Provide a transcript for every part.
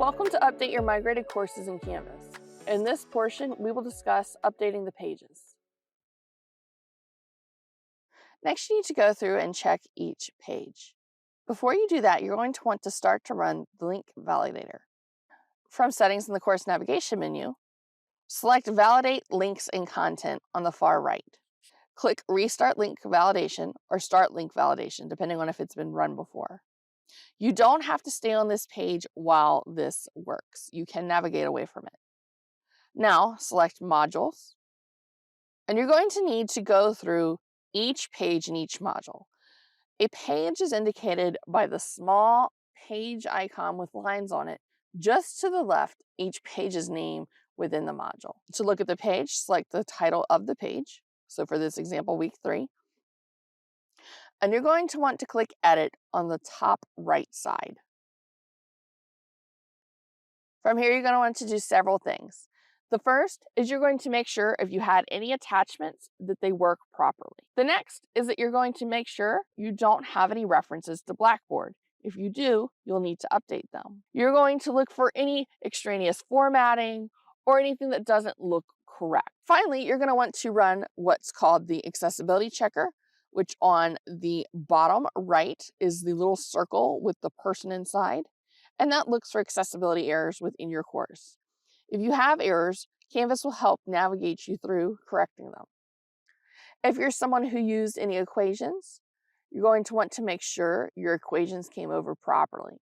Welcome to Update Your Migrated Courses in Canvas. In this portion, we will discuss updating the pages. Next, you need to go through and check each page. Before you do that, you're going to want to start to run the link validator. From Settings in the Course Navigation menu, select Validate Links and Content on the far right. Click Restart Link Validation or Start Link Validation, depending on if it's been run before. You don't have to stay on this page while this works. You can navigate away from it. Now, select Modules, and you're going to need to go through each page in each module. A page is indicated by the small page icon with lines on it. Just to the left, each page's name within the module. To look at the page, select the title of the page. So for this example, week 3. And you're going to want to click Edit on the top right side. From here, you're going to want to do several things. The first is you're going to make sure if you had any attachments that they work properly. The next is that you're going to make sure you don't have any references to Blackboard. If you do, you'll need to update them. You're going to look for any extraneous formatting or anything that doesn't look correct. Finally, you're going to want to run what's called the accessibility checker, which on the bottom right is the little circle with the person inside, and that looks for accessibility errors within your course. If you have errors, Canvas will help navigate you through correcting them. If you're someone who used any equations, you're going to want to make sure your equations came over properly.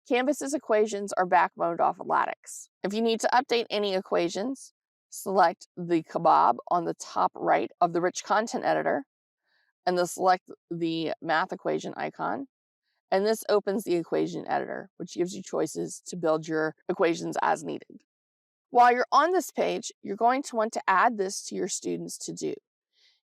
Canvas's equations are backboned off of LaTeX. If you need to update any equations, select the kebab on the top right of the Rich Content Editor, and then select the math equation icon. And this opens the equation editor, which gives you choices to build your equations as needed. While you're on this page, you're going to want to add this to your students to do.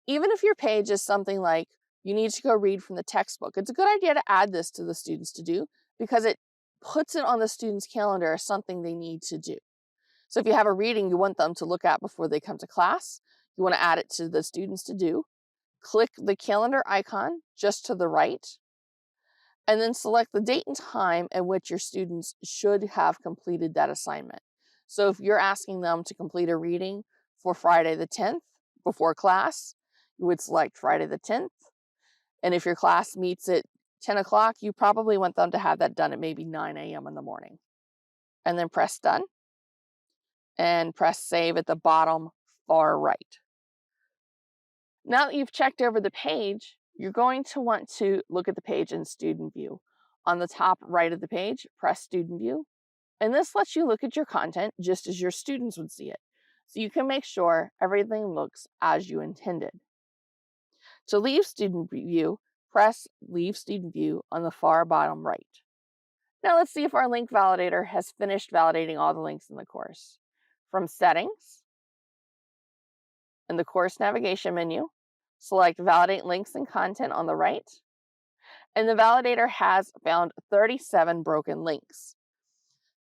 Even if your page is something like you need to go read from the textbook, it's a good idea to add this to the students to do because it puts it on the student's calendar as something they need to do. So if you have a reading you want them to look at before they come to class, you want to add it to the students to do. Click the calendar icon just to the right, and then select the date and time at which your students should have completed that assignment. So if you're asking them to complete a reading for Friday the 10th before class, you would select Friday the 10th. And if your class meets at 10 o'clock, you probably want them to have that done at maybe 9 a.m. in the morning. And then press Done. And press Save at the bottom far right. Now that you've checked over the page, you're going to want to look at the page in Student View. On the top right of the page, press Student View, and this lets you look at your content just as your students would see it, so you can make sure everything looks as you intended. To leave Student View, press Leave Student View on the far bottom right. Now let's see if our link validator has finished validating all the links in the course. From Settings, in the Course Navigation menu, select Validate Links and Content on the right, and the validator has found 37 broken links.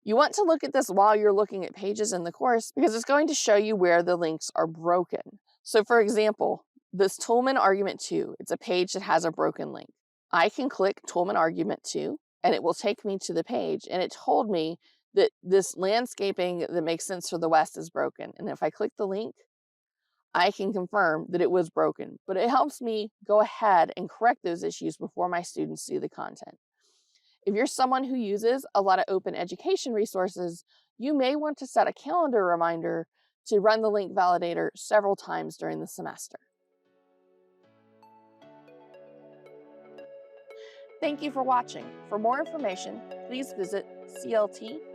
You want to look at this while you're looking at pages in the course because it's going to show you where the links are broken. So for example, this Toolman Argument 2, it's a page that has a broken link. I can click Toolman Argument 2 and it will take me to the page, and it told me that this landscaping that makes sense for the West is broken. And if I click the link, I can confirm that it was broken, but it helps me go ahead and correct those issues before my students see the content. If you're someone who uses a lot of open education resources, you may want to set a calendar reminder to run the link validator several times during the semester. Thank you for watching. For more information, please visit clt.odu.edu.